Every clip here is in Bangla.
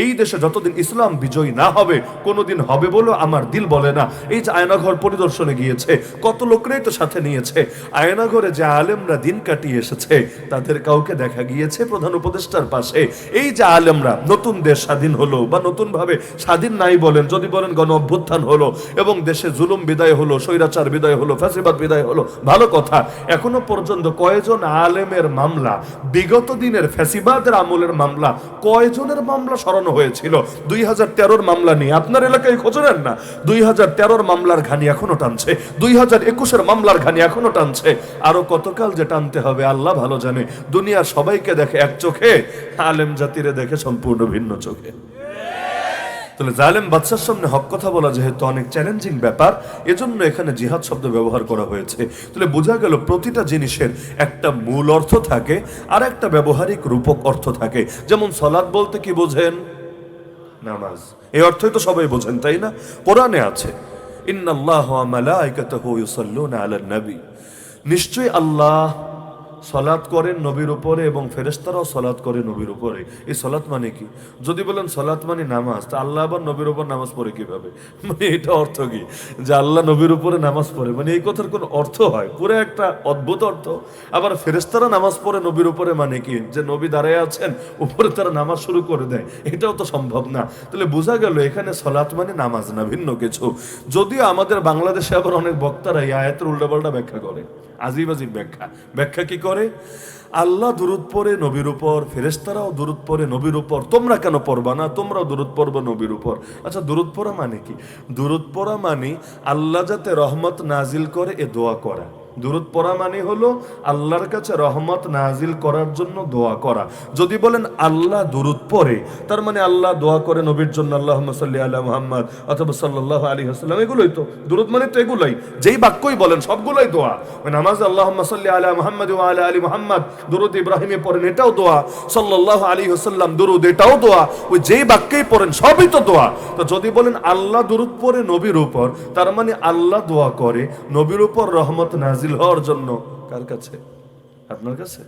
এই দেশে যতদিন ইসলাম বিজয়ী না হবে, কোনোদিন হবে বলে আমার দিল বলে না। এই যে আয়নাঘর পরিদর্শনে গিয়েছে, কত লোকরাই তো সাথে নিয়েছে। আয়নাঘরে যে আলেমরা দিন কাটিয়ে এসেছে, তাদের কাউকে দেখা গিয়েছে প্রধান উপদেষ্টার পাশে? এই যে আলেমরা, নতুন দেশ স্বাধীন হলো বা নতুন ভাবে স্বাধীন নাই বলেন, যদি বলেন গণ অভ্যুত্থান হলো এবং দেশে জুলুম বিদায় হলো, স্বৈরাচার বিদায় হলো, ফ্যাসিবাদ বিদায় হলো, ভালো কথা। এখনো পর্যন্ত কয়জন আলেমের মামলা, বিগত দিনের ফ্যাসিবাদের আমলের মামলা, কয়জনের মামলা স্মরণ হয়েছিল? 2013 মামলা নিয়ে আপনার এলাকায় খোঁজ নেন না। 2013 মামলার ঘানি এখনো টানছে, 2021 মামলার ঘানি এখনো টানছে। আরো কতকাল যে টানতে হবে আল্লাহ ভালো জানে। দুনিয়ার সবাইকে দেখে এক চোখে, আলেম জাতিরে দেখে সম্পূর্ণ ভিন্ন চোখে। তাহলে জালেম বাদশার সামনে হক কথা বলা যেহেতু অনেক চ্যালেঞ্জিং ব্যাপার, এজন্য এখানে জিহাদ শব্দ ব্যবহার করা হয়েছে। তাহলে বোঝা গেল প্রতিটা জিনিসের একটা মূল অর্থ থাকে আর একটা ব্যবহারিক রূপক অর্থ থাকে। যেমন সালাত বলতে কি বোঝেন? নামাজ। এই অর্থই তো সবাই বোঝেন, তাই না? কোরআনে আছে ইন্নাল্লাহা ওয়া মালাইকাতাহু ইউসাল্লুনা আলান নবী, নিশ্চয়ই আল্লাহ সালাত করেন নবীর উপরে এবং ফেরেশতারাও সালাত করে নবীর উপরে। এই সালাত মানে কি? যদি বলেন সালাত মানে নামাজ, তা আল্লাহ আবার নবীর উপর নামাজ পড়ে কিভাবে? মানে এটা অর্থ কি যে আল্লাহ নবীর উপরে নামাজ পড়ে? মানে এই কথার কোন অর্থ হয়? পুরো একটা অদ্ভুত অর্থ। আবার ফেরেশতারা নামাজ পড়ে নবীর উপরে মানে কি? যে নবী দাঁড়ায় আছেন, উপরে তারা নামাজ শুরু করে দেয়? এটাও তো সম্ভব না। তাহলে বোঝা গেল এখানে সালাত মানে নামাজ না, ভিন্ন কিছু। যদিও আমাদের বাংলাদেশে আবার অনেক বক্তারা এই আয়াতের উল্টাপাল্টা ব্যাখ্যা করে, আজিব আজিব ব্যাখ্যা। ব্যাখ্যা কি করে? আল্লাহ দুরূদ পড়ে নবীর উপর, ফেরেশতারাও দুরূদ পড়ে নবীর উপর, তোমরা কেন পড়বা না? তোমরাও দুরূদ পড়বে নবীর উপর। আচ্ছা, দুরূদ পড়া মানে কি? দুরূদ পড়া মানে আল্লাহ যাতে রহমত নাজিল করে এ দোয়া করা। দুরূদ পড়া মানে হলো আল্লাহর কাছে রহমত নাজিল করার জন্য দোয়া করা। যদি বলেন আল্লাহ দুরূদ পড়ে, তার মানে আল্লাহ দোয়া করে নবীর জন্য, আল্লাহুম্মা সাল্লি আলা মুহাম্মদ অথবা সাল্লাল্লাহু আলাইহি ওয়াসাল্লাম। এগুলোই তো দুরূদ মানে, তো এগুলাই। যেই বাক্যই বলেন সবগুলোই দোয়া। ওই নামাজে আল্লাহুম্মা সাল্লি আলা মুহাম্মদ ওয়া আলা আলি মুহাম্মদ দুরূদ ইব্রাহিমে পড়েন, এটাও দোয়া। সাল্লাল্লাহু আলাইহি ওয়াসাল্লাম দুরূদ, এটাও দোয়া। ওই যেই বাক্যেই পড়েন সবই তো দোয়া। তো যদি বলেন আল্লাহ দুরূদ পড়ে নবীর উপর, তার মানে আল্লাহ দোয়া করে নবীর উপর রহমত নাজিল হওয়ার জন্য। কার কাছে? আপনার কাছে?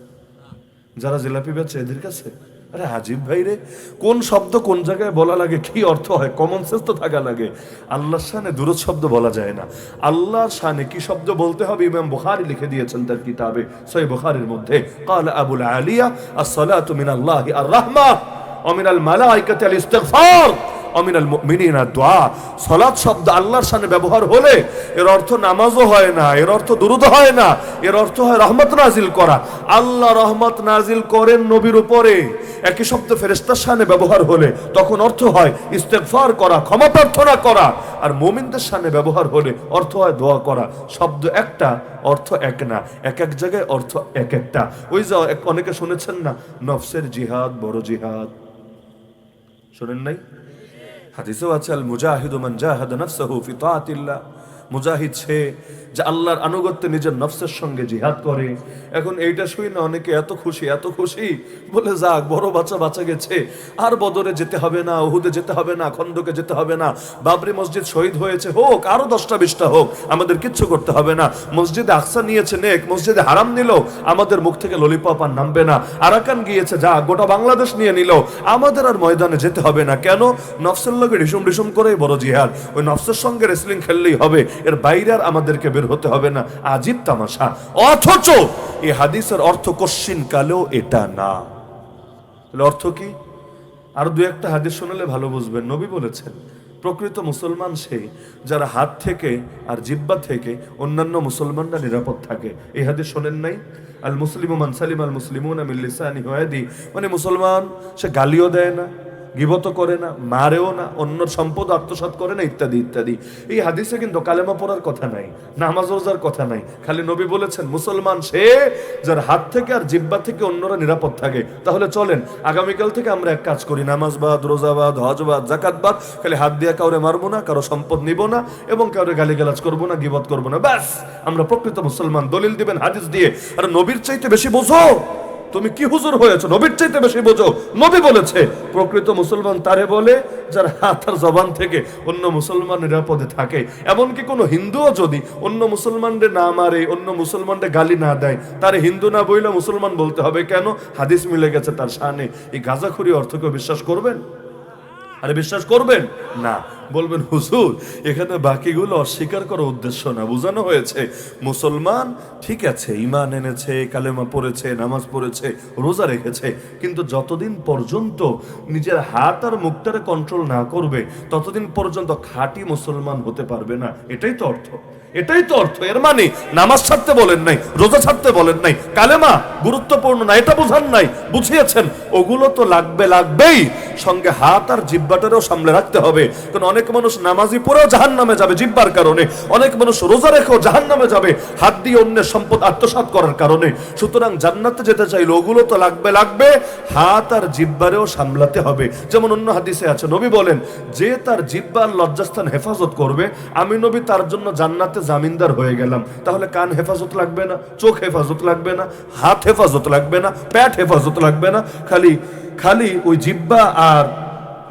যারা জিলাপি বেচে এদের কাছে? আরে আজিব ভাই রে, কোন শব্দ কোন জায়গায় বলা লাগে, কি অর্থ হয়, কমন সেন্স তো থাকা লাগে। আল্লাহর শানে দুরূদ শব্দ বলা যায় না। আল্লাহর শানে কি শব্দ বলতে হবে ইমাম বুখারী লিখে দিয়েছেন তার কিতাবে সহিহ বুখারীর মধ্যে, ক্বালা আবুল আলিয়া আস-সালাতু মিনাল্লাহি আর-রাহমা ওয়া মিনাল মালাইকাতি আল-ইস্তিগফার ওয়া মিনাল মুমিনিনা দুআ। সালাত শব্দ আল্লাহর শানে ব্যবহার হলে এর অর্থ নামাজও হয় না, এর অর্থ দুরূদ হয় না, এর অর্থ হয় রহমত নাজিল করা। আল্লাহ রহমত নাজিল করেন নবীর উপরে। একই শব্দ ফেরেশতার শানে ব্যবহার হলে তখন অর্থ হয় ইস্তেগফার করা, ক্ষমা প্রার্থনা করা। আর মুমিনদের শানে ব্যবহার হলে অর্থ হয় দোয়া করা। শব্দ একটা, অর্থ এক না, এক এক জায়গায় অর্থ এক একটা। ওই যে অনেকে শুনেছেন না, নফসের জিহাদ বড় জিহাদ, শুনেন নাই? হাদিসেও আছে আল মুজাহিদু মান জাহাদা নাফসাহু ফি তাআতিল্লাহ। মুজাহিদ সে যে আল্লাহর আনুগত্যে নিজের নফসের সঙ্গে জিহাদ করে। এখন এইটা শুই না অনেকে এত খুশি, এত খুশি, বলে যাক বড় বাচ্চা গেছে, আর বদরে যেতে হবে না, উহুদে যেতে হবে না, খন্দকে যেতে হবে না, বাবরি মসজিদ শহীদ হয়েছে, হোক আরো 10টা 20টা হোক, আমাদের কিচ্ছু করতে হবে না। মসজিদে আকসা নিয়েছে নেক, মসজিদে হারাম নিল, আমাদের মুখ থেকে ললিপপ আর নামবে না। আরাকান গিয়েছে, যা গোটা বাংলাদেশ নিয়ে নিল, আমাদের আর ময়দানে যেতে হবে না। কেন? নফসের লগে রিসুম করেই বড় জিহাদ। ওই নফসের সঙ্গে রেসলিং খেললেই হবে, এর বাইরে আর আমাদেরকে বের হতে হবে না। আজীব তামাশা। অথচ এই হাদিসের অর্থ কোশ্চিন কালেও এটা না। অর্থ কি? আর দু একটা হাদিস শোনালে ভালো বুঝবেন। নবী বলেছেন প্রকৃত মুসলমান সেই যারা হাত থেকে আর জিহ্বা থেকে অন্যান্য মুসলমানরা নিরাপদ থাকে। এই হাদিস শোনেন নাই? আল মুসলিমু মান সালিমা আল মুসলিমুনা মিন লিসানিহি ওয়া ইয়াদিহি। মানে মুসলমান সে গালিও দেয় না, গিবত করে না, মারেও না, অন্যর সম্পদ আত্মসাৎ করে না, ইত্যাদি ইত্যাদি। এই হাদিসে কিন্তু কালেমা পড়ার কথা নাই, নামাজ রোজার কথা নাই। খালি নবী বলেছেন মুসলমান সে যার হাত থেকে আর জিহ্বা থেকে অন্যরা নিরাপদ থাকে। তাহলে চলেন আগামীকাল থেকে আমরা এক কাজ করি, নামাজ বাদ, রোজা বাদ, হজ বাদ, যাকাত বাদ, খালি হাত দিয়ে কাউরে মারবো না, কারো সম্পদ নিব না এবং কাউরে গালিগালাজ করবো না, গিবত করবো না। ব্যাস আমরা প্রকৃত মুসলমান। দলিল দিবেন হাদিস দিয়ে। আর নবীর চাইতে বেশি বোঝো? তুমি কি হুজুর হয়েছো? নবীর চাইতে বেশি বোঝো? নবী বলেছে প্রকৃত মুসলমান তারে বলে যার হাত আর জবান থেকে অন্য মুসলমান নিরাপদে থাকে। এমনকি কোনো হিন্দুও যদি অন্য মুসলমানদের না মারে, অন্য মুসলমানদের গালি না দেয়, তারে হিন্দু না বইলে মুসলমান বলতে হবে। কেন? হাদিস মিলে গেছে তার শানে। এই গাঁজাখুরি অর্থকে বিশ্বাস করবেন? আরে বিশ্বাস করবেন না, বলবেন হুজুর এখানে বাকিগুলো অস্বীকার করার উদ্দেশ্য না, বোঝানো হয়েছে মুসলমান ঠিক আছে, ঈমান এনেছে, কালেমা পড়েছে, নামাজ পড়েছে, রোজা রেখেছে, কিন্তু যতদিন পর্যন্ত নিজের হাত আর মুখটারে কন্ট্রোল না করবে ততদিন পর্যন্ত খাঁটি মুসলমান হতে পারবে না। এটাই তো অর্থ, এটাই তো অর্থ। এর মানে নামাজ ছাড়তে বলেন নাই, রোজা ছাড়তে বলেন নাই, কালেমা গুরুত্বপূর্ণ না এটা বুঝান নাই, বুঝিয়েছেন ওগুলো তো লাগবে, লাগবেই, সঙ্গে হাত আর জিব্বাটারও সামলে রাখতে হবে। কারণ অনেক মানুষ নামাজি পড়েও জাহান্নামে যাবে জিব্বার কারণে, অনেক মানুষ রোজা রেখেও জাহান্নামে যাবে হাত দিয়ে অন্যের সম্পদ আত্মসাৎ করার কারণে। সুতরাং জান্নাতে যেতে চাইলে ওগুলো তো লাগবে, লাগবে, হাত আর জিব্বারেও সামলাতে হবে। যেমন অন্য হাদিসে আছে, নবী বলেন যে তার জিব্বার লজ্জাস্থান হেফাজত করবে আমি নবী তার জন্য জান্নাতে জামিনদার হয়ে গেলাম। তাহলে কান হেফাজত লাগবে না, চোখ হেফাজত লাগবে না, হাত হেফাজত লাগবে না, পেট হেফাজত লাগবে না, খালি খালি ওই জিব্বা আর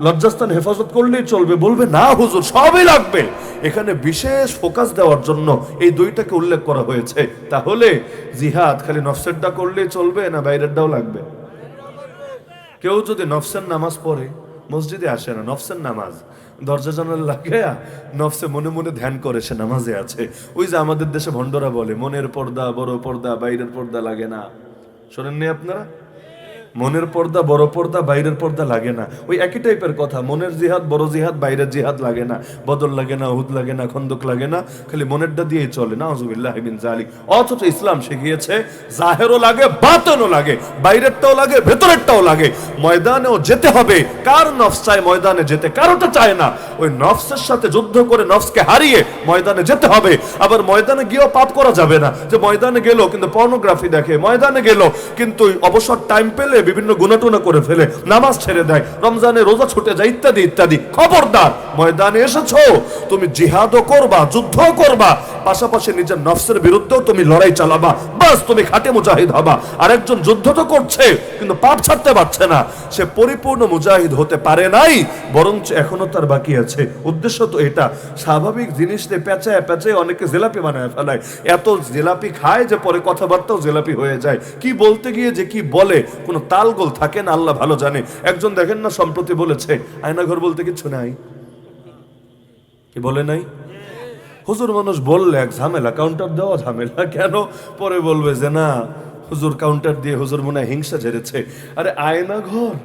লজ্জাস্থান হেফাজত করলেই চলবে। বলবে না হুজুর সবই লাগবে। এখানে বিশেষ ফোকাস দেওয়ার জন্য এই দুইটাকে উল্লেখ করা হয়েছে। তাহলে জিহাদ খালি নফসেরটা করলেই চলবে না বাইরেরটাও লাগবে? কেউ যদি নফসের নামাজ পড়ে, মসজিদে আসে না, নফসের নামাজ দরজা জানালা লাগে, নফসে মনে মনে ধ্যান করে সে নামাজে আছে। ওই যে আমাদের দেশে ভণ্ডরা বলে মনের পর্দা বড় পর্দা, বাইরের পর্দা লাগে না। শোনেননি আপনারা? মনের পর্দা বড় পর্দা, বাইরের পর্দা লাগে না। ওই একই টাইপের কথা, মনের জিহাদ বড় জিহাদ, বাইরের জিহাদ লাগে না, বদল লাগে না, উহুদ লাগে না, খন্দক লাগে না, খালি মনেরটা দিয়েই চলে। নাউজুবিল্লাহি মিন যালিক। অথচ ইসলাম শিখিয়েছে জাহেরও লাগে, বাতিনও লাগে, বাইরেরটাও লাগে, ভেতরেরটাও লাগে। ময়দানেও যেতে হবে। কার নফস চায় ময়দানে যেতে? কারোটা চায় না। ওই নফসের সাথে যুদ্ধ করে নফসকে হারিয়ে ময়দানে যেতে হবে। আবার ময়দানে গিয়েও পাপ করা যাবে না, যে ময়দানে গেল কিন্তু পর্নোগ্রাফি দেখে, ময়দানে গেল কিন্তু অবসর টাইম পেলে বিভিন্ন গুনাটুনা করে ফেলে, নামাজ ছেড়ে দেয়, রমজানে রোজা ছুটে যায়, ইত্যাদি ইত্যাদি। খবরদার, ময়দানে এসেছো তুমি জিহাদও করবা, যুদ্ধও করবা, পাশাপাশি নিজের নফসের বিরুদ্ধেও তুমি লড়াই চালাবা। বাস তুমি খাঁটি মুজাহিদ হবা। আরেকজন যুদ্ধ তো করছে কিন্তু পাপ ছাড়তে পারছে না, সে পরিপূর্ণ মুজাহিদ হতে পারে নাই, বরঞ্চ এখনো তার বাকি আছে। উদ্দেশ্য তো এটা। স্বাভাবিক জিনিস দিয়ে পেঁচায় পেঁচায় অনেকে জিলাপি বানায় ফেলায়, এত জিলাপি খায় যে পরে কথাবার্তাও জিলাপি হয়ে যায়। কি বলতে গিয়ে যে কি বলে কোনো তালগোল থাকে না, আল্লাহ ভালো জানে। একজন দেখেন না সম্প্রতি বলেছে আয়নাঘর বলতে কিছু নাই, কি বলে নাই? হুজুর মানুষ বললে এক ঝামেলা, কাউন্টার দেওয়া ঝামেলা, কেন পরে বলবে যে না হুজুর কাউন্টার দিয়ে হুজুর মনে হয় হিংসা ঝেড়েছে। আরে আয়নাঘর,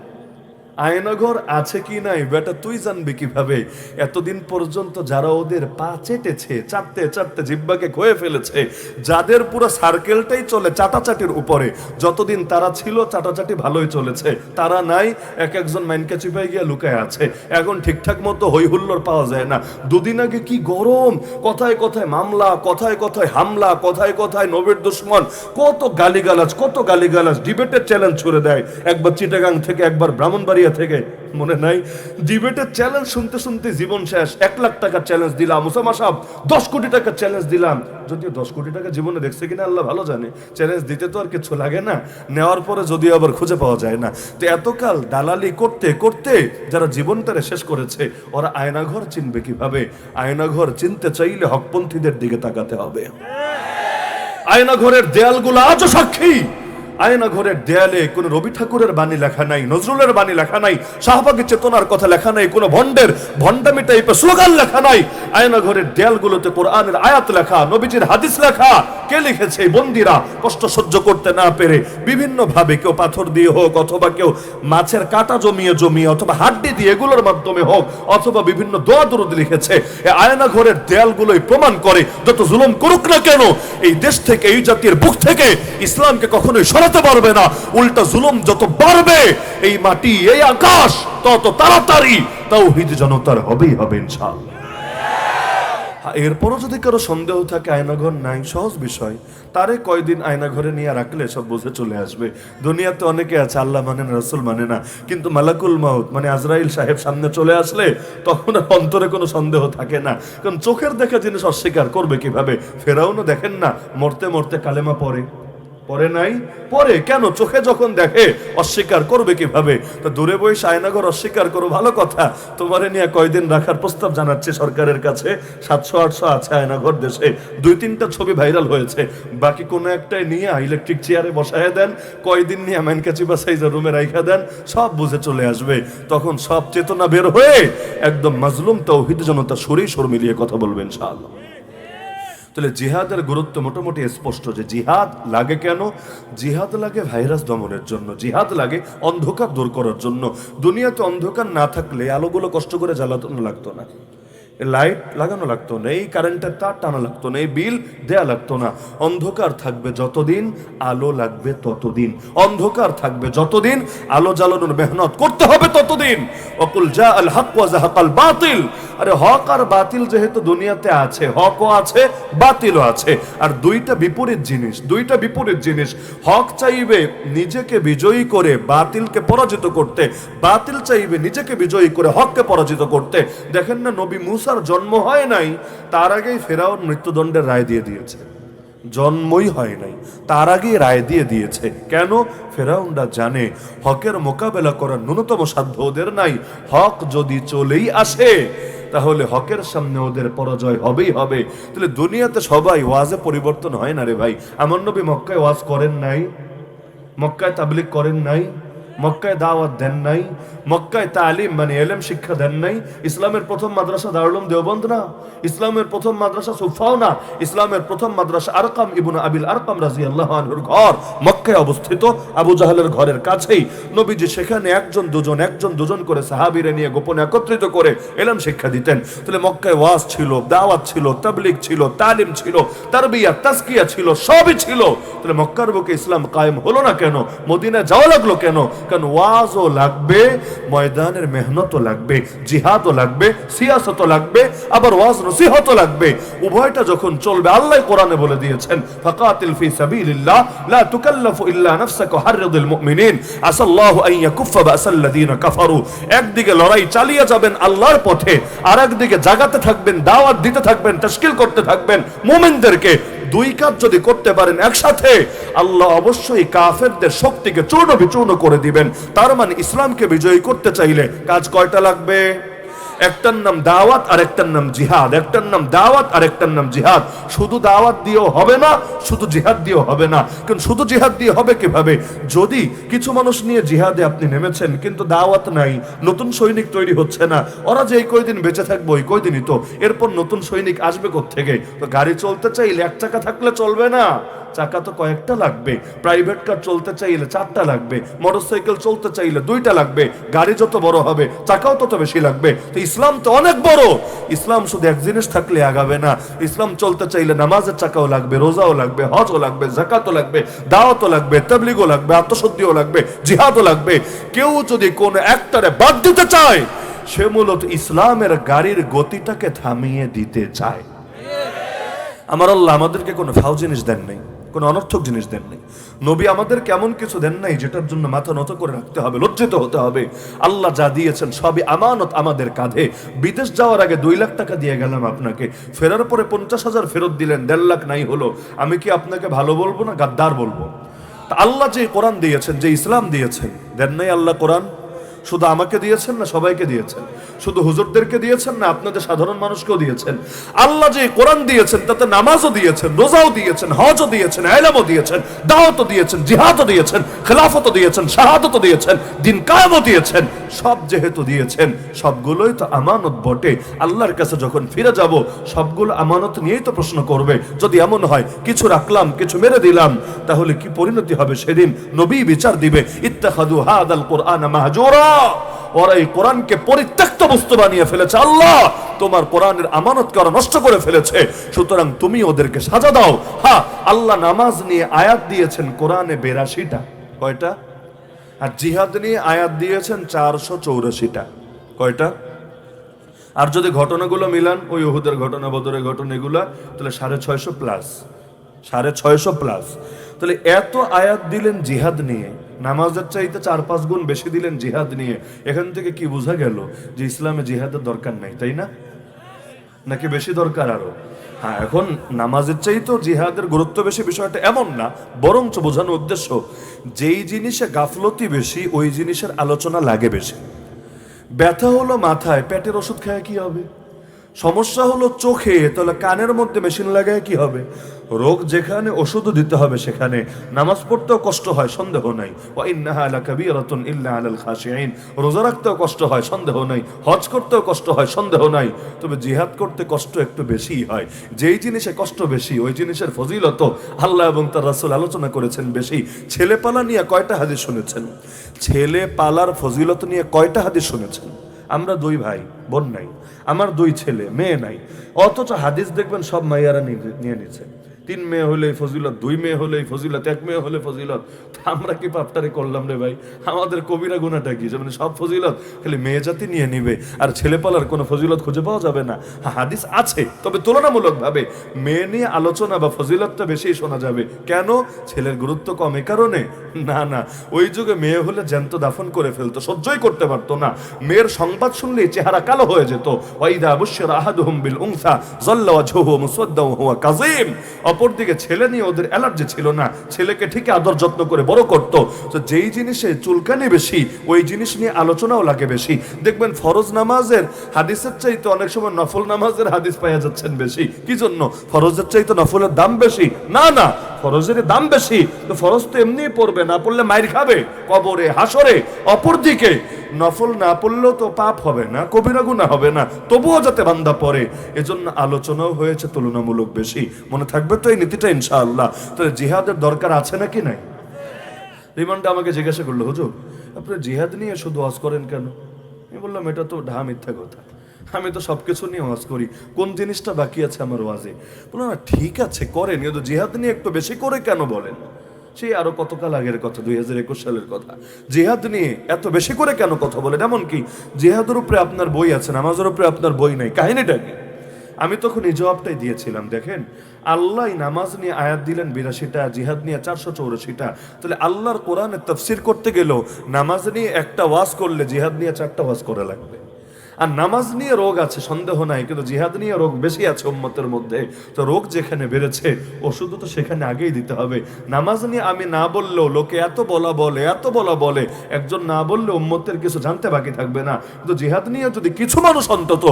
আয়নাঘর আছে কি নাই বেটা তুই জানবি কিভাবে? এতদিন পর্যন্ত যারা ওদের পা চেটেছে, চাটতে চাটতে জিব্বাকে খয়ে ফেলেছে, যাদের পুরো সার্কেলটাই চলে চাটাচাটির উপরে, যতদিন তারা ছিল চাটাচাটি ভালোই চলেছে। তারা নাই, এক একজন মাইনকা চিপাই গিয়ে লুকায় আছে। এখন ঠিকঠাক মতো হই হুল্লোড় পাওয়া যায় না। দুদিন আগে কি গরম, কথায় কথায় মামলা, কথায় কথায় হামলা, কথায় কথায় নবীর দুশ্মন, কত গালিগালাজ, কত গালিগালাজ। ডিবেটের চ্যালেঞ্জ ছুড়ে দেয়, একবার চিটাগাং থেকে, একবার ব্রাহ্মণবাড়িয়া থেকে, মনে নাই? ডিবেটের চ্যালেঞ্জ শুনতে শুনতে জীবন শেষ। 1 লাখ টাকার চ্যালেঞ্জ দিলাম, ওসামা সাহেব 10 কোটি টাকার চ্যালেঞ্জ দিলাম। যদিও 10 কোটি টাকা জীবনে দেখছে কিনা আল্লাহ ভালো জানে। চ্যালেঞ্জ দিতে তো আর কিছু লাগে না, নেওয়ার পরে যদিও আবার খুঁজে পাওয়া যায় না। তো এতকাল দালালি করতে করতে যারা জীবনটারে শেষ করেছে, ওরা আয়নাঘর চিনবে কিভাবে? আয়নাঘর চিনতে চাইলে হকপন্থীদের দিকে তাকাতে হবে। আয়নাঘরের দেয়ালগুলো আজও সাক্ষী। আয়নাঘরের দেয়ালে কোনো রবি ঠাকুরের বাণী লেখা নাই, নজরুলের বাণী লেখা নাই, শাহবাগী চেতনার কথা লেখা নাই, কোনো ভণ্ডের ভণ্ডামি টাইপের স্লোগান লেখা নাই। আয়নাঘরের দেয়ালগুলোতে কোরআনের আয়াত লেখা, নবীজির হাদিস লেখা। কে লিখেছে? বন্দীরা কষ্ট সহ্য করতে না পেরে বিভিন্ন ভাবে, কেউ পাথর দিয়ে হোক, অথবা কেউ মাছের কাঁটা জমিয়ে জমিয়ে, অথবা হাড্ডি দিয়ে, এগুলোর মাধ্যমে হোক, অথবা বিভিন্ন দোয়া দরুদ লিখেছে। এই আয়নাঘরের দেয়ালগুলোই প্রমাণ করে যত জুলুম করুক না কেন, এই দেশ থেকে, এই জাতির বুক থেকে ইসলামকে কখনোই সরাতে পারবে না। উল্টা জুলুম যত বাড়বে, এই মাটি, এই আকাশ তত তাড়াতাড়ি তাওহীদ জনতার হবেই হবে ইনশাআল্লাহ। এরপরও যদি কারো সন্দেহ থাকে আয়নাঘর নাই, সহজ বিষয়, তারে কয়দিন আয়নাঘরে নিয়ে রাখলে সব বুঝে চলে আসবে। দুনিয়াতে অনেকে আছে আল্লাহ মানে না, রাসূল মানে না, কিন্তু মালাকুল মাউত মানে আজরাইল সাহেব সামনে চলে আসলে তখন আর অন্তরে কোনো সন্দেহ থাকে না। কারণ চোখের দেখা জিনিস অস্বীকার করবে কিভাবে? ফেরাউনও দেখেন না মরতে মরতে কালেমা পড়ে, পরে নাই? পরে কেন? চোখে যখন দেখে অস্বীকার করবে কিভাবে? তো দূরে বসে আয়নাঘর অস্বীকার করো, ভালো কথা। তোমারে নিয়ে কয়দিন রাখার প্রস্তাব জানাচ্ছে সরকারের কাছে। 700-800 আছে আয়নাঘর দেশে, 2-3টা ছবি ভাইরাল হয়েছে, বাকি কোনো একটাই নিয়ে ইলেকট্রিক চেয়ারে বসায় দেন, কয়দিন নিয়ে ম্যানকাচি বা সাইজের রুমে রাইখা দেন, সব বুঝে চলে আসবে। তখন সব চেতনা বের হয়ে একদম মাজলুম তাওহীদ জনতা সুরেই সুর মিলিয়ে কথা বলবে ইনশাআল্লাহ। তাহলে জিহাদের গুরুত্ব মোটামুটি স্পষ্ট যে জিহাদ লাগে কেন? জিহাদ লাগে ভাইরাস দমনের জন্য, জিহাদ লাগে অন্ধকার দূর করার জন্য। দুনিয়াতে অন্ধকার না থাকলে আলোগুলো কষ্ট করে জ্বালানো লাগতো না, লাইট লাগানো লাগতো না, এই কারেন্টের তার টানা লাগতো না, এই বিল দেয়া লাগতো না। অন্ধকার থাকবে যতদিন আলো লাগবে ততদিন, অন্ধকার থাকবে যতদিন আলো জ্বালানোর মেহনত করতে হবে ততদিন। ওয়াকুল জা আল হক ওয়া যাহাকাল বাতিল। আরে হক আর বাতিল যেহেতু দুনিয়াতে আছে, হকও আছে বাতিলও আছে, আর দুইটা বিপরীত জিনিস, দুইটা বিপরীত জিনিস। হক চাইবে নিজেকে বিজয়ী করে বাতিলকে পরাজিত করতে, বাতিল চাইবে নিজেকে বিজয়ী করে হককে পরাজিত করতে। দেখেন না, নবী মুসার জন্ম হয় নাই, তার আগেই ফেরাউন মৃত্যুদণ্ডের রায় দিয়ে দিয়েছে। জন্মই হয় নাই, তার আগেই রায় দিয়ে দিয়েছে। কেন? ফেরাউনরা জানে হকের মোকাবেলা করার ন্যূনতম সাধ্য ওদের নাই। হক যদি চলেই আসে তাহলে হকের সামনে ওদের পরাজয় হবেই হবে। তাহলে দুনিয়াতে সবাই ওয়াজে পরিবর্তন হয় না রে ভাই। আমার নবী মক্কায় ওয়াজ করেন নাই, মক্কায় তাবলীগ করেন নাই, মক্কায় দাওয়াত দেন নাই, মক্কায় তালিম মানে এলেম শিক্ষা দেন নাই। ইসলামের প্রথম মাদ্রাসা দারুল উলুম দেওবন্দ না, ইসলামের প্রথম মাদ্রাসা সুফাও না, ইসলামের প্রথম মাদ্রাসা আরকাম ইবনে আবিল আরকাম রাদিয়াল্লাহু আনহুর ঘর মক্কায় অবস্থিত, আবু জাহেলের ঘরের কাছেই। নবীজি সেখানে একজন দুজন করে সাহাবীরা নিয়ে গোপনে একত্রিত করে এলেম শিক্ষা দিতেন। তাহলে মক্কায় ওয়াজ ছিল, দাওয়াত ছিল, তাবলীগ ছিল, তালিম ছিল, তারবিয়া তাজকিয়া ছিল, সবই ছিল। তাহলে মক্কার বুকে ইসলাম কায়েম হলো না কেন? মদিনায় যাওয়া লাগলো কেন? কারণ ওয়াজও লাগবে, ময়দানের মেহনতও লাগবে, জিহাদও লাগবে, সিয়াসতও লাগবে, আবার ওয়াজ নসিহতও লাগবে। উভয়টা যখন চলবে, আল্লাহ কোরআনে বলে দিয়েছেন ফাকাতিল ফি সাবিলিল্লাহ লা তুকাল্লাফু ইল্লা নাফসাকা হাররিদিল মুমিনিন আসাল্লাহু আন ইয়াকুফা বাসাল্লাযিনা কাফারু। একদিকে লড়াই চালিয়ে যাবেন আল্লাহর পথে, আর একদিকে জাগাতে থাকবেন, দাওয়াত দিতে থাকবেন, তাশকিল করতে থাকবেন মুমিনদেরকে। দুই কাজ যদি করতে পারেন একসাথে, আল্লাহ অবশ্যই কাফেরদের শক্তিকে চূর্ণ বিচূর্ণ করে দিবেন। তার মানে ইসলামকে বিজয়ী করতে চাইলে কাজ কয়টা লাগবে? একটার নাম দাওয়াত আর একটার নাম জিহাদ, একটার নাম দাওয়াত আর একটার নাম জিহাদ। শুধু দাওয়াত দিয়েও হবে না, শুধু জিহাদ দিয়েও হবে না। কারণ শুধু জিহাদ দিয়ে হবে কিভাবে? যদি কিছু মানুষ নিয়ে জিহাদে আপনি নেমেছেন কিন্তু দাওয়াত নাই, নতুন সৈনিক তৈরি হচ্ছে না, ওরা যে এই কয়দিন বেঁচে থাকবে ওই কয়দিনই তো, এরপর নতুন সৈনিক আসবে কোত্থেকে? তো গাড়ি চলতে চাইলে এক চাকা থাকলে চলবে না, চাকা তো কয়েকটা লাগবে। প্রাইভেট কার চলতে চাইলে 4টা লাগবে, মোটরসাইকেল চলতে চাইলে 2টা লাগবে। গাড়ি যত বড় হবে চাকাও তত বেশি লাগবে। তো ইসলাম তো অনেক বড়। ইসলাম শুধু এক জিনিস থাকলে আগাবে না, ইসলাম চলতে চাইলে নামাজের চাকাও লাগবে, রোজাও লাগবে, হজও লাগবে, যাকাতও লাগবে, দাওয়াতও লাগবে, তাবলীগও লাগবে, আত্মশুদ্ধিও লাগবে, জিহাদও লাগবে। কেউ যদি কোন একটারে বাদ দিতে চায়, সে মূলত ইসলামের গাড়ির গতিটাকে থামিয়ে দিতে চায়। আমার আল্লাহ আমাদেরকে কোনো ফাউ জিনিস দেন নাই, কোনো অনর্থক জিনিস দেন নাই। নবী আমাদের কেমন কিছু দেন নাই যেটার জন্য মাথা নত করে রাখতে হবে, লজ্জিত হতে হবে। আল্লাহ যা দিয়েছেন সবই আমানত আমাদের কাঁধে। বিদেশ যাওয়ার আগে 2 লাখ টাকা দিয়ে গেলাম আপনাকে, ফেরার পরে 50,000 ফেরত দিলেন, 1.5 লাখ নাই হলো। আমি কি আপনাকে ভালো বলবো না গাদ্দার বলবো? তা আল্লাহ যে কোরআন দিয়েছেন, যে ইসলাম দিয়েছেন, দেন নাই আল্লাহ কোরআন? শুধু আমাকে দিয়েছেন না সবাইকে দিয়েছেন? শুধু হুজুরদেরকে দিয়েছেন না আপনাদের সাধারণ মানুষকেও দিয়েছেন? আল্লাহ যে কোরআন দিয়েছেন তাতে নামাজও দিয়েছেন, রোজাও দিয়েছেন, হজও দিয়েছেন, ইলমও দিয়েছেন, দাওয়াতও দিয়েছেন, জিহাদও দিয়েছেন, খেলাফতও দিয়েছেন, শাহাদাতও দিয়েছেন, দিন কায়েমও দিয়েছেন। সব যেহেতু দিয়েছেন সবগুলোই তো আমানত বটে। আল্লাহর কাছে যখন ফিরে যাব সবগুলো আমানত নিয়েই তো প্রশ্ন করবে। যদি এমন হয় কিছু রাখলাম কিছু মেরে দিলাম, তাহলে কি পরিণতি হবে সেদিন? নবী বিচার দিবে, ইত্তাখাযু হাদাল কুরআন মাহজুরা। ওরা এই কোরআনকে পরিত্যক্ত বস্তু বানিয়ে ফেলেছে। আল্লাহ তোমার কোরআনের আমানতকে ওরা নষ্ট করে ফেলেছে, সুতরাং তুমি ওদেরকে সাজা দাও। হ্যাঁ, আল্লাহ নামাজ নিয়ে আয়াত দিয়েছেন কোরআনে 82টা, কয়টা? আর জিহাদ নিয়ে আয়াত দিয়েছেন 484টা, কয়টা? আর যদি ঘটনাগুলো মিলান, ওই উহুদের ঘটনা, বদরের ঘটনা, এগুলা, তাহলে 650 প্লাস, 650 প্লাস। তাহলে এত আয়াত দিলেন জিহাদ নিয়ে, নামাজের চাইতে 4-5 গুণ বেশি দিলেন জিহাদ নিয়ে। এখান থেকে কি বোঝা গেল? যে ইসলামে জিহাদের দরকার নাই, তাই না? নাকি বেশি দরকার আরো? হ্যাঁ, এখন নামাজের চাইতে জিহাদের গুরুত্ব বেশি বিষয়টা এমন না, বরঞ্চ বোঝানোর উদ্দেশ্য যেই জিনিসে গাফলতি বেশি ওই জিনিসের আলোচনা লাগে বেশি। ব্যথা হলো মাথায়, পেটের ওষুধ খায় কি হবে? সমস্যা হলো চোখে, তাহলে কানের মধ্যে মেশিন লাগায় কি হবে? রোগ যেখানে ওষুধও দিতে হবে সেখানে। নামাজ পড়তেও কষ্ট হয়, সন্দেহ নাই। ওয়া ইন্নাহা লাকাবীরাতুন ইল্লা আলাল খাশিঈন। রোজা রাখতেও কষ্ট হয়, সন্দেহ নাই। হজ করতেও কষ্ট হয়, সন্দেহ নাই। তবে জিহাদ করতে কষ্ট একটু বেশিই হয়। যেই জিনিসে কষ্ট বেশি ওই জিনিসের ফজিলত আল্লাহ এবং তার রাসূল আলোচনা করেছেন বেশি। ছেলে পালা নিয়ে কয়টা হাদিস শুনেছেন? ছেলে পালার ফজিলত নিয়ে কয়টা হাদিস শুনেছেন? আমরা 2 ভাই, বোন নাই। আমার 2 ছেলে, মেয়ে নাই। অথচ হাদিস দেখবেন সব মাইয়ারা নিয়ে নিচ্ছে। 3 মেয়ে হলে ফজিলত, 2 মেয়ে হলে ফজিলত, 1 মেয়ে হলে ফজিলত। আমরা কি পাপটারে করলাম রে ভাই? আমাদের কবিরা গুনাহটা কি? মানে সব ফজিলত খালি মেয়ে জাতি নিয়ে নিবে, আর ছেলে পালার কোনো ফজিলত খুঁজে পাওয়া যাবে না। হাদিস আছে, তবে তুলনামূলকভাবে মেয়ে নিয়ে আলোচনা বা ফজিলতটা বেশি শোনা যাবে। কেন? ছেলের গুরুত্ব কম এ কারণে? না না, ওই যুগে মেয়ে হলে জ্যান্ত দাফন করে ফেলতো, সহ্যই করতে পারতো না। মেয়ের সংবাদ শুনলেই চেহারা কালো হয়ে যেত। ওয়াইদা বুশিরা আহাদুহুম বিল উনসা যাল্লা ওয়াজহুহু মুসওয়াদ্দান ওয়া হুয়া কাযীম। অপরদিকে ছেলে নিয়ে ওদের অ্যালার্জি ছিল না, ছেলেকে ঠিক আদর যত্ন করে বড় করত। তো যেই জিনিসে চুলকানি বেশি ওই জিনিস নিয়ে আলোচনাও লাগে বেশি। দেখবেন ফরজ নামাজের হাদিসের চাইতে অনেক সময় নফল নামাজের হাদিস পাওয়া যাচ্ছেন বেশি। কি জন্য? ফরজের চাইতে নফলের দাম বেশি? না না, ফরজের দাম বেশি তো ফরজ তো এমনিই পড়বে, না পড়লে মাইর খাবে কবরে হাসরে। অপরদিকে নফল না পড়লেও তো পাপ হবে না, কবিরা গুনাহ হবে না, তবুও যাতে বান্দা পড়ে, এজন্য আলোচনাও হয়েছে তুলনামূলক বেশি। মনে থাকবে তো এই নীতিটা ইনশাআল্লাহ। তাহলে জিহাদের দরকার আছে নাকি নাই? রিমান্ডা আমাকে জিজ্ঞাসা করলো, হুজুর আপনি জিহাদ নিয়ে শুধু ওয়াজ করেন কেন? আমি বললাম এটা তো ঢা মিথ্যা কথা, আমি তো সবকিছু নিয়ে ওয়াজ করি, কোন জিনিসটা বাকি আছে আমার ওয়াজে? বললাম না ঠিক আছে করেন, কিন্তু জিহাদ নিয়ে একটু বেশি করে কেন বলেন? সেই আরো কতকাল আগের কথা, 2021 সালের কথা। জিহাদ নিয়ে এত বেশি করে কেন কথা বলেন? এমনকি জিহাদের উপরে আপনার বই আছে, নামাজের উপরে আপনার বই নাই, কাহিনীটা কি? আমি তখন এই জবাবটাই দিয়েছিলাম, দেখেন আল্লাহ নামাজ নিয়ে আয়াত দিলেন 82টা, জিহাদ নিয়ে 484টা। তাহলে আল্লাহর কোরআনে তাফসীর করতে গেলেও নামাজ নিয়ে একটা ওয়াজ করলে জিহাদ নিয়ে 4টা ওয়াজ করা লাগবে। আর নামাজ নিয়ে রোগ আছে সন্দেহ নাই, কিন্তু জিহাদ নিয়ে রোগ বেশি আছে উম্মতের মধ্যে। তো রোগ যেখানে বেড়েছে ওষুধ তো সেখানে আগেই দিতে হবে। নামাজ নিয়ে আমি না বললেও লোকে এত বলা বলে, একজন না বললে উম্মতের কিছু জানতে বাকি থাকবে না। কিন্তু জিহাদ নিয়ে যদি কিছু মানুষ অন্তত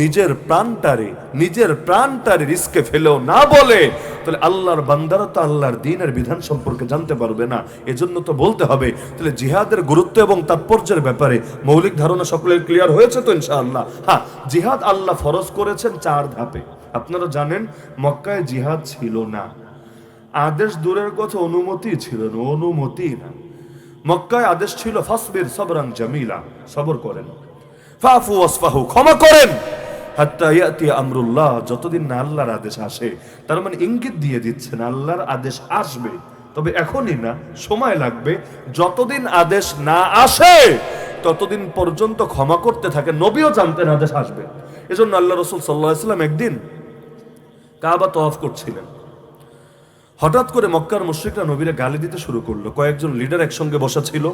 নিজের প্রাণটারে রিস্কে ফেলেও না বলে, তাহলে আল্লাহর বান্দারা তো আল্লাহর দ্বীনের বিধান সম্পর্কে জানতে পারবে না। এজন্য তো বলতে হবে। তাহলে জিহাদের গুরুত্ব এবং তাৎপর্যের ব্যাপারে মৌলিক ধারণা সকলের ক্লিয়ার হয়েছে তো ইনশাআল্লাহ? হ্যাঁ, জিহাদ আল্লাহ ফরজ করেছেন 4 ধাপে। আপনারা জানেন মক্কায় জিহাদ ছিল না, আদেশ দূরের কথা অনুমতি ছিল না, অনুমতি না। মক্কায় আদেশ ছিল ফাসবির সাবরান জামিলা, সবর করেন, ফাফু ওয়াসফাহু, ক্ষমা করেন, হাত্তা ইয়াতি আমরুল্লাহ, যতদিন না আল্লাহর আদেশ আসে। তার মানে ইঙ্গিত দিয়ে দিচ্ছেন আল্লাহর আদেশ আসবে, তবে এখনই না, সময় লাগবে। যতদিন আদেশ না আসে ততদিন পর্যন্ত ক্ষমা করতে থাকে। নবীও জানতেন আদেশ আসবে। এজন্য আল্লাহ রাসূল সাল্লাল্লাহু আলাইহি ওয়াসাল্লাম একদিন কাবা তওয়াফ করছিলেন, হঠাৎ করে মক্কার মুশরিকরা নবীরে গালি দিতে শুরু করলো। কয়েকজন লিডার একসঙ্গে বসা ছিল।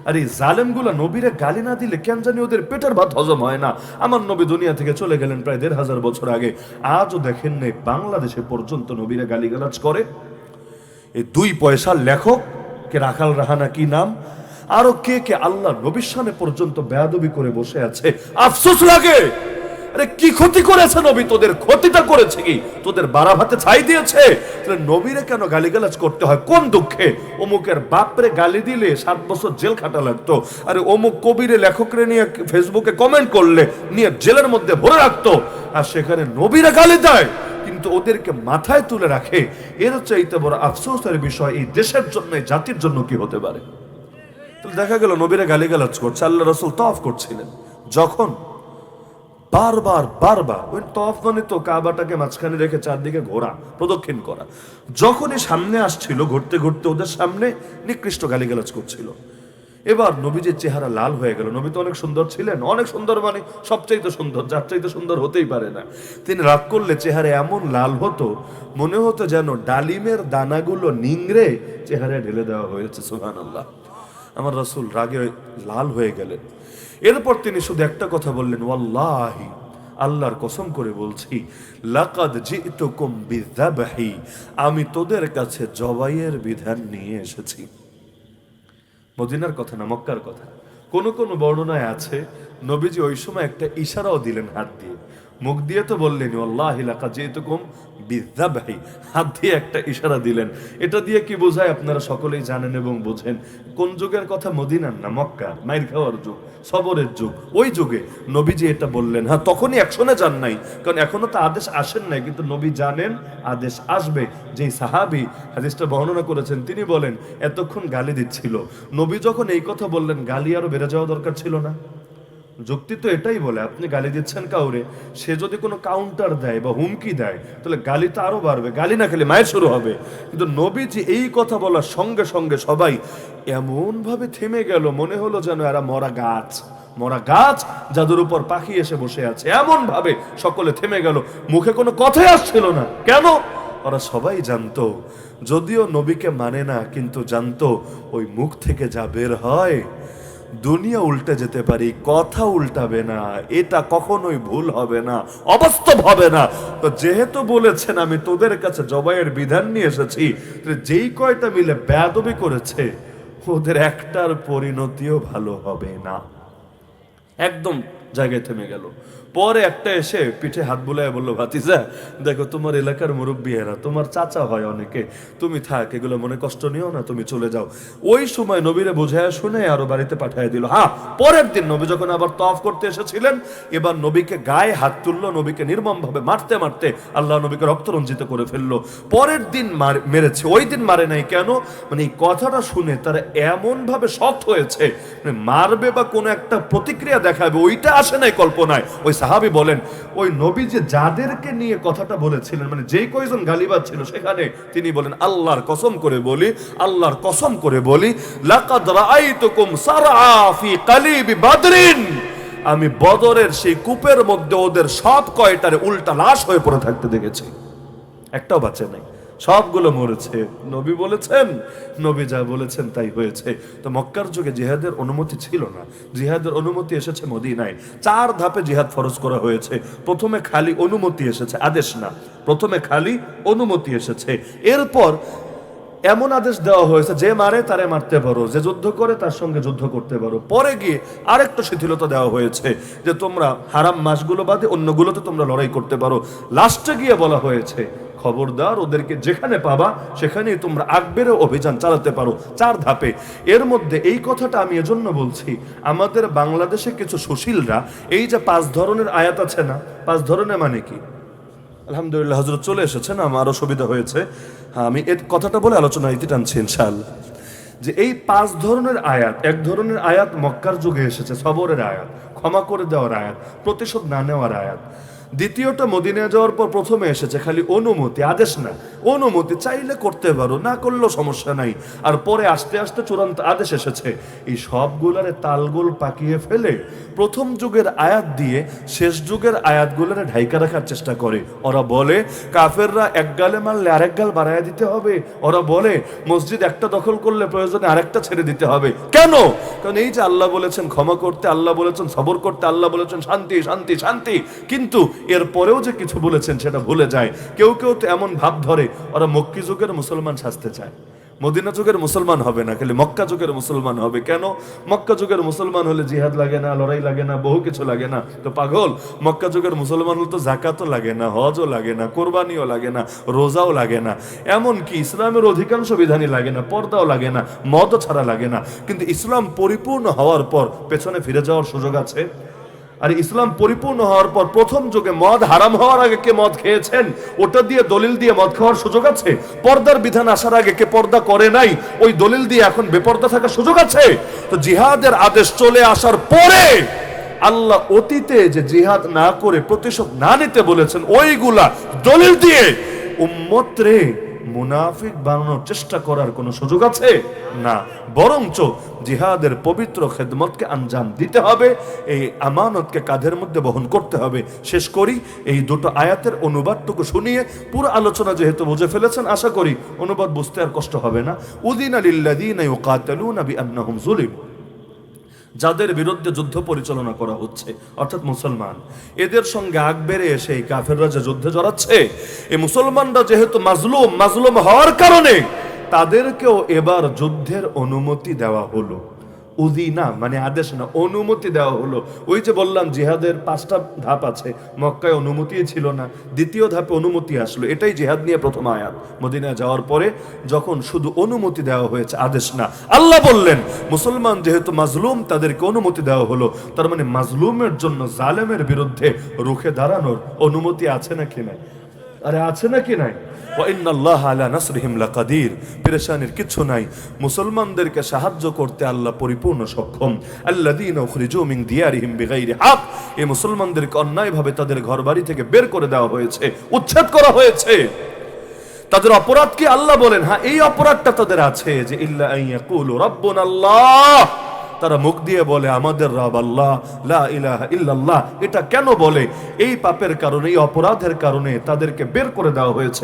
আর এই জালেমগুলা নবীরে গালি না দিলে কেন জানি ওদের পেটের ভাত হজম হয় না। আমার নবী দুনিয়া থেকে চলে গেলেন প্রায় 1500 বছর আগে, আজও দেখেন নাই বাংলাদেশে পর্যন্ত নবীরে গালিগালাজ করে। এই 2 পয়সার লেখক কে রাখাল রাহানা কি নাম, আরো কে কে আল্লাহ নবীর সামনে পর্যন্ত বেয়াদবি করে বসে আছে। আফসোস লাগে, আরে কি ক্ষতি করেছে নবী? তোদের ক্ষতিটা করেছে কি? তোদের বাড়া ভাতে ছাই দিয়েছে? তাহলে নবীরে কেন গালিগালাজ করতে হয়? কোন দুঃখে? অমুকের বাপরে গালি দিলে 7 বছর জেল খাটা লাগতো, আরে অমুক কবিরে লেখকরে নিয়ে ফেসবুকে কমেন্ট করলে নিয়ে জেলের মধ্যে ভরে রাখতো, আর সেখানে নবীরা গালি দেয় কিন্তু ওদেরকে মাথায় তুলে রাখে। এর চাইতে বড় আফসোসের বিষয় এই দেশের জন্য, এই জাতির জন্য কি হতে পারে? তাহলে দেখা গেল নবীরা গালিগালাজ করছে, আল্লাহ রাসূল তওয়াফ করছিলেন, যখন বারবার ওই তওয়াফ মানে তো কাবাটাকে মাঝখানে রেখে চারদিকে ঘোরা, প্রদক্ষিণ করা। যখনই সামনে আসছিল ঘুরতে ঘুরতে ওদের সামনে নিকৃষ্ট গালিগালাজ করছিল। এবার নবীজির চেহারা লাল হয়ে গেল। নবী তো অনেক সুন্দর ছিলেন, অনেক সুন্দর মানে সবচাইতে সুন্দর, যার চাইতে সুন্দর হতেই পারে না। তিনি রাগ করলে চেহারা এমন লাল হতো, মনে হতো যেন ডালিমের দানাগুলো নিংড়ে চেহারায় ঢেলে দেওয়া হয়েছে। সুবহানাল্লাহ। আমার রাসূল রাগে লাল হয়ে গেলেন। এরপর তিনি শুধু একটা কথা বললেন, ওয়াল্লাহি আল্লাহর কসম করে বলছি, লাকাদ জিতুকুম বিযাবহি, আমি তোদের কাছে জবাইয়ের বিধান নিয়ে এসেছি। মদিনার কথা না, মক্কার কথা। কোন কোন বর্ণনায় আছে নবীজি ওই সময় একটা ইশারাও দিলেন হাত দিয়ে, মুখ দিয়ে তো বললেন আল্লাহি লাকাদ জিতুকুম বিযাবহি, হাত দিয়ে একটা ইশারা দিলেন। এটা দিয়ে কি বোঝায় আপনারা সকলেই জানেন এবং বোঝেন। কোন যুগের কথা? মদিনার না, মক্কা, মাইর খাওয়ার যুগ, সবরের যুগ। ওই যুগে নবীজি এটা বললেন। হ্যাঁ, তখনই অ্যাকশনে যান নাই, কারণ এখনো তো আদেশ আসেন নাই, কিন্তু নবী জানেন আদেশ আসবে। যেই সাহাবী হাদিসটা বর্ণনা করেছেন তিনি বলেন এতক্ষণ গালি দিচ্ছিল, নবী যখন এই কথা বললেন গালি আরো বেড়ে যাওয়া দরকার ছিল না? যুক্তি তো এটাই বলে, আপনি গালি দিচ্ছেন কাউরে, সে যদি কোনো কাউন্টার দেয় বা হুমকি দেয় তাহলে গালি তো আরো বাড়বে, গালি না খেলে মায়ের শুরু হবে। কিন্তু নবীজি এই কথা বলার সঙ্গে সঙ্গে সবাই এমন ভাবে থেমে গেল, মনে হলো যেন এরা মরা গাছ, মরা গাছ যাদের উপর পাখি এসে বসে আছে, এমন ভাবে সকলে থেমে গেল, মুখে কোনো কথাই আসছিল না। কেন? ওরা সবাই জানতো, যদিও নবীকে মানে না, কিন্তু জানতো ওই মুখ থেকে যা বের হয় দুনিয়া উল্টে যেতে পারি, কথা উল্টাবে না, এটা কখনোই ভুল হবে না, অবাস্তব হবে না। তো যেহেতু বলেছেন আমি তোদের কাছে জবাইয়ের বিধান নিয়ে এসেছি, যেই কয়টা মিলে বেয়াদবি করেছে ওদের একটার পরিণতিও ভালো হবে না। একদম জায়গায় থেমে গেল। পরে একটা এসে পিঠে হাত বুলায় বললো, ভাতিজা দেখো তোমার এলাকার মুরব্বী এরা, তোমার চাচা হয় অনেকে, তুমি থাক, এগুলো মনে কষ্ট নিও না, তুমি চলে যাও। ওই সময় নবীরে বোঝায় শুনে আরো বাড়িতে পাঠিয়ে দিল। হ্যাঁ, পরের দিন নবী যখন আবার তওয়াফ করতে এসেছিলেন, এবার নবীকে গায়ে হাত তুললো, নবীকে নির্মম ভাবে মারতে মারতে আল্লাহ নবীকে রক্তরঞ্জিত করে ফেললো। পরের দিন মেরেছে, ওই দিন মারে নাই। কেন? মানে এই কথাটা শুনে তারা এমন ভাবে শক্ত হয়েছে, মারবে বা কোনো একটা প্রতিক্রিয়া দেখাবে ওইটা আসে নাই কল্পনায়। ওই সাহাবী বলেন ওই নবী যে যাদেরকে নিয়ে কথাটা বলেছিলেন, মানে যেই কয়জন গালিবাদ ছিল সেখানে, তিনি বলেন আল্লাহর কসম করে বলি, আল্লাহর কসম করে বলি, লাকাদ রাআইতুকুম সারআ ফি কালিবি বাদরিন, আমি বদরের সেই কূপের মধ্যে ওদের সব কয়টারে উল্টা লাশ হয়ে পড়ে থাকতে দেখেছি, একটাও বাঁচে নাই, সবগুলো মরেছে। নবী বলেছেন, নবী যা বলেছেন তাই হয়েছে। তো মক্কার যুগে জিহাদের অনুমতি ছিল না, জিহাদের অনুমতি এসেছে মদিনায়। 4 ধাপে জিহাদ ফরজ করা হয়েছে। প্রথমে খালি অনুমতি এসেছে, আদেশ না, প্রথমে খালি অনুমতি এসেছে। এরপর এমন আদেশ দেওয়া হয়েছে যে মারে তারে মারতে পারো, যে যুদ্ধ করে তার সঙ্গে যুদ্ধ করতে পারো। পরে গিয়ে আরেকটা শিথিলতা দেওয়া হয়েছে যে তোমরা হারাম মাসগুলো বাদে অন্যগুলোতে তোমরা লড়াই করতে পারো। লাস্টে গিয়ে বলা হয়েছে খবরদার ওদেরকে যেখানে পাবা সেখানেই তোমরা আগবেরে অভিযান চালাতে পারো। 4 ধাপে। এর মধ্যে এই কথাটা আমি এজন্য বলছি, আমাদের বাংলাদেশে কিছু সুশীলরা এই যে 5 ধরনের আয়াত আছে না, 5 ধরনের মানে কি? আলহামদুলিল্লাহ হযরত চলে এসেছেন, আমারও সুবিধা হয়েছে। হ্যাঁ, আমি এই কথাটা বলে আলোচনা ইতি টানছি ইনশাআল্লাহ। যে এই 5 ধরনের আয়াত, এক ধরনের আয়াত মক্কার যুগে এসেছে, সবরের আয়াত, ক্ষমা করে দেওয়ার আয়াত, প্রতিশোধ না নেওয়ার আয়াত। দ্বিতীয়টা মদিনায় যাওয়ার পর প্রথমে এসেছে খালি অনুমতি, আদেশ না, অনুমতি চাইলে করতে পারো, না করলেও সমস্যা নাই। আর পরে আস্তে আস্তে চূড়ান্ত আদেশ এসেছে। এই সবগুলারে তালগোল পাকিয়ে ফেলে প্রথম যুগের আয়াত দিয়ে শেষ যুগের আয়াতগুলোরে ঢাইকা রাখার চেষ্টা করে। ওরা বলে কাফেররা এক গালে মারলে আরেক গাল বাড়াইয়া দিতে হবে। ওরা বলে মসজিদ একটা দখল করলে প্রয়োজনে আরেকটা ছেড়ে দিতে হবে। কেন? কারণ এই যে আল্লাহ বলেছেন ক্ষমা করতে, আল্লাহ বলেছেন সবর করতে, আল্লাহ বলেছেন শান্তি শান্তি শান্তি, কিন্তু এরপরেও যে কিছু বলেছেন সেটা ভুলে যায়। কেউ কেউ তো এমন ভাব ধরে ওরা মক্কি যুগের মুসলমান সাজতে চায়, মদিনা যুগের মুসলমান হবে না, খালি মক্কা যুগের মুসলমান হবে। কেন? মক্কা যুগের মুসলমান হলে জিহাদ লাগে না, লড়াই লাগে না, বহু কিছু লাগে না। তো পাগল, মক্কা যুগের মুসলমান হলে তো জাকাতও লাগে না, হজও লাগে না, কোরবানিও লাগে না, রোজাও লাগে না, এমন কি ইসলামের অধিকাংশ বিধানই লাগে না, পর্দাও লাগে না, মদও ছাড়া লাগে না। কিন্তু ইসলাম পরিপূর্ণ হওয়ার পর পেছনে ফিরে যাওয়ার সুযোগ আছে? আর ইসলাম পরিপূর্ণ হওয়ার পর প্রথম যুগে মদ হারাম হওয়ার আগে কে মদ খেয়েছেন ওটা দিয়ে দলিল দিয়ে মদ খাওয়ার সুযোগ আছে? পর্দার বিধান আসার আগে কে পর্দা করে নাই ওই দলিল দিয়ে এখন বেপর্দা থাকার সুযোগ আছে? তো জিহাদের আদেশ চলে আসার পরে আল্লাহ অতীতে যে জিহাদ না করে প্রতিশোধ না নিতে বলেছেন ওইগুলা দলিল দিয়ে উম্মত রে মুনাফিক বানানোর চেষ্টা করার কোনো সুযোগ আছে না। বরঞ্চ জিহাদের পবিত্র খেদমতকে আঞ্জাম দিতে হবে, এই আমানতকে কাঁধের মধ্যে বহন করতে হবে। শেষ করি এই দুটো আয়াতের অনুবাদটুকু শুনিয়ে, পুরো আলোচনা যেহেতু বুঝে ফেলেছেন আশা করি অনুবাদ বুঝতে আর কষ্ট হবে না। উযিনা লিল্লাযীনা ইউকাতালুনা বিআন্নাহুম যুলিমু, যাদের বিরুদ্ধে যুদ্ধ পরিচালনা করা হচ্ছে অর্থাৎ মুসলমান, এদের সঙ্গে আগ বেড়ে এসে এই কাফেররা যে যুদ্ধে জড়াচ্ছে, এই মুসলমানরা যেহেতু মাজলুম হওয়ার কারণে তাদেরকেও এবার যুদ্ধের অনুমতি দেওয়া হলো। উদিনা মানে আদেশ না, অনুমতি দেওয়া হলো। ওই যে বললাম জিহাদের 5টা ধাপ আছে, মক্কায় অনুমতি ছিল না, দ্বিতীয় ধাপে অনুমতি আসলো। এটাই জিহাদ নিয়ে প্রথম আয়াত। মদিনায় যাওয়ার পরে যখন শুধু অনুমতি দেওয়া হয়েছে, আদেশ না, আল্লাহ বললেন মুসলমান যেহেতু মাজলুম তাদেরকে অনুমতি দেওয়া হলো। তার মানে মাজলুমের জন্য জালেমের বিরুদ্ধে রুখে দাঁড়ানোর অনুমতি আছে নাকি নাই? আরে আছে নাকি নাই? পেরেশানির কিছু নাই, মুসলমানদেরকে সাহায্য করতে আল্লাহ পরিপূর্ণ সক্ষম। আল্লাযীনা উখরিজু মিন দিয়ারিহিম বিগাইরি হক, এই মুসলমানদেরকে অন্যায়ভাবে তাদের ঘরবাড়ি থেকে বের করে দেওয়া হয়েছে, উচ্ছেদ করা হয়েছে। তাদের অপরাধ কি আল্লাহ বলেন? হ্যাঁ, এই অপরাধটা তাদের আছে যে ইল্লা আন ইয়াকুলু রাব্বুনাল্লাহ, তারা মুখ দিয়ে বলে আমাদের রব আল্লাহ, লা ইলাহা ইল্লাল্লাহ। এটা কেন বলে? এই পাপের কারণে, এই অপরাধের কারণে তাদেরকে বের করে দেওয়া হয়েছে।